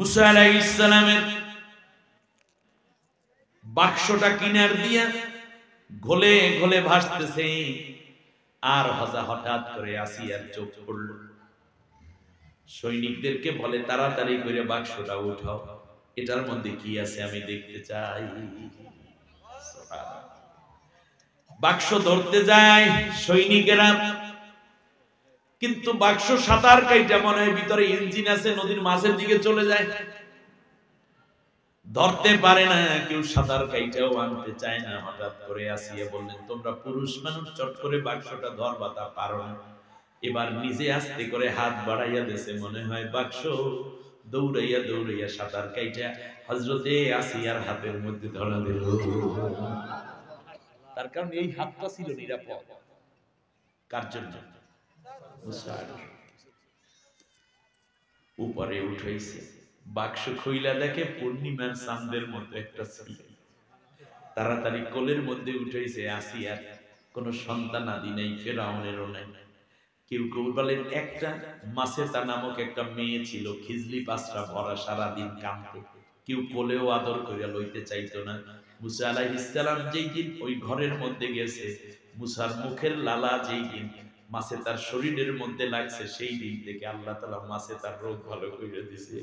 মুসা আলাইহিস সালামের বাক্সটা কিনার দিয়া ঘোলে ঘোলে ভাসতেছে, আর হঠাৎ করে আসিয়ার চোখ পড়ল। সৈনিকদেরকে বলে, তাড়াতাড়ি করে বাক্সটা উঠাও, এটার মধ্যে কি আছে আমি দেখতে চাই। বাক্স ধরতে যায় সৈনিকেরা, কিন্তু বাক্স সাঁতার কাইটা মনে হয় ভিতরে ইঞ্জিন আছে, নদীর মাঝের দিকে চলে যায়, ধরতে পারে না কেউ, সাঁতার কাইটাও আনতে চায় না। হঠাৎ করে আসিয়া বললেন, তোমরা পুরুষ মানুষ, চট করে বাক্সটা ধরবা তা পারো না। এবার নিজে আস্তে করে হাত বাড়াইয়া দেশে, মনে হয় বাক্স দৌড়াইয়া দৌড়াইয়া সাঁতার কাইটা হযরতে আসিয়ার হাতের মধ্যে ধরা দিল। তার কারণ এই হাতটা ছিল নিরাপদ। কার জন্য? মুসার। উপরে উঠাইছে, বাক্স খুইলা দেখে পূর্ণিমার চাঁদের মতো একটা ছেলে। তাড়াতাড়ি কোলের মধ্যে উঠাইছে আসিয়ার। কোন সন্তান আদি নাই, ফেরাউনেরও নাই। কেউ কেউ বলেন একটা মাসেতা নামক একটা মেয়ে ছিল, খিজলি পাঁচটা ভরা, সারাদিন কাঁদতে, কেউ কোলেও আদর করিয়া লইতে চাইতো না। মুসা আলাইহিস সালাম যেই দিন ওই ঘরের মধ্যে গেছে, মুসার মুখের লালা যেই দিন মাসেতার শরীরের মধ্যে লাগছে, সেই দিন থেকে আল্লাহ তাআলা মাসেতার রোগ ভালো করে দিয়েছে।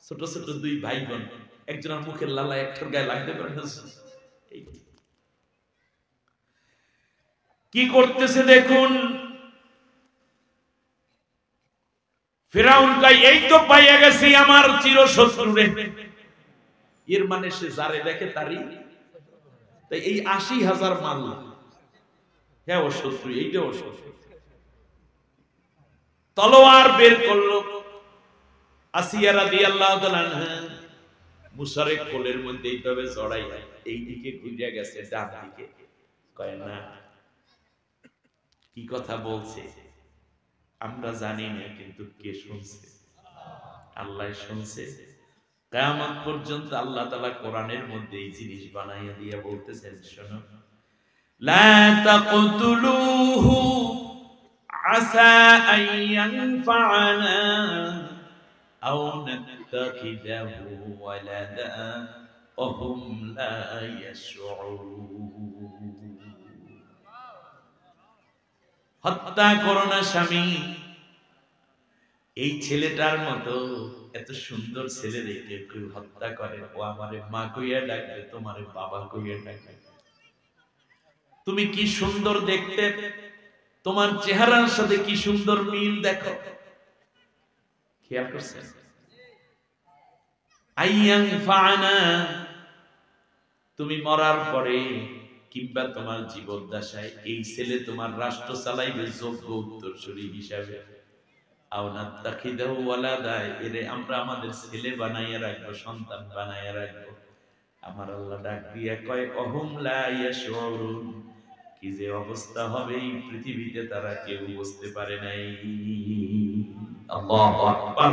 ছোট ছোট দুই ভাই বোন, একজনের মুখের লালা একটার গায়ে লাগতে পারে না। কি করতেছে দেখুন। ফিরাউন কয়, এই তো পাইয়া গেছি আমার চিরশত্রুরে। এর মানে সে যারে দেখে তারই, তাই এই ৮০,০০০ মাল, হ্যাঁ ও শত্রু, এইটা ও শত্রু। তলোয়ার বের করলো। আসিয়া রাদিয়াল্লাহু তাআলা আনহা মুসারে কোলের মধ্যে এইভাবে জড়াই, এই দিকে ঘুরিয়া গেছে ডান দিকে। কয় না, কি কথা বলছে আমরা জানি না, কিন্তু কে শুনছে? আল্লাহ শুনছে। কিয়ামত পর্যন্ত আল্লাহ তাআলা কোরআনের মধ্যে এই জিনিস বানাইয়া দিয়ে বলতেছেন, শোনো, লা তাকতুলুহু আসা আন ইয়ানফা'না আও নাত্তাখিযাহু ওয়ালাদা ওয়া হুম লা ইয়াশউরুন। হত্যা করো না স্বামী, এই ছেলেটার মতো এত সুন্দর ছেলে রেখে কেউ হত্যা করে, ও আমারে মা কইয়া ডাকবে, তোমারে বাবা কইয়া ডাকবে। তুমি কি সুন্দর দেখতে, তোমার চেহারার সাথে কি সুন্দর মিল দেখো, খেয়াল করছেন? আইয়ান ফানা, তুমি মরার পরে কিংবা তোমার জীবদ্দশায় এই ছেলে তোমার রাষ্ট্র চালাইবে যোগ্য উত্তরসূরি হিসাবে। আও নাত্তাখিদাহু ওয়ালাদা, এরে আমরা আমাদের ছেলে বানাইয়া রাখবো, সন্তান বানাইয়া রাখবো। আমার আল্লাহ ডাক দিয়া কয়, অহুম লা ইয়াশউরুন, কি যে অবস্থা হবে এই পৃথিবীতে তারা কেউ বুঝতে পারে নাই। আল্লাহু আকবার।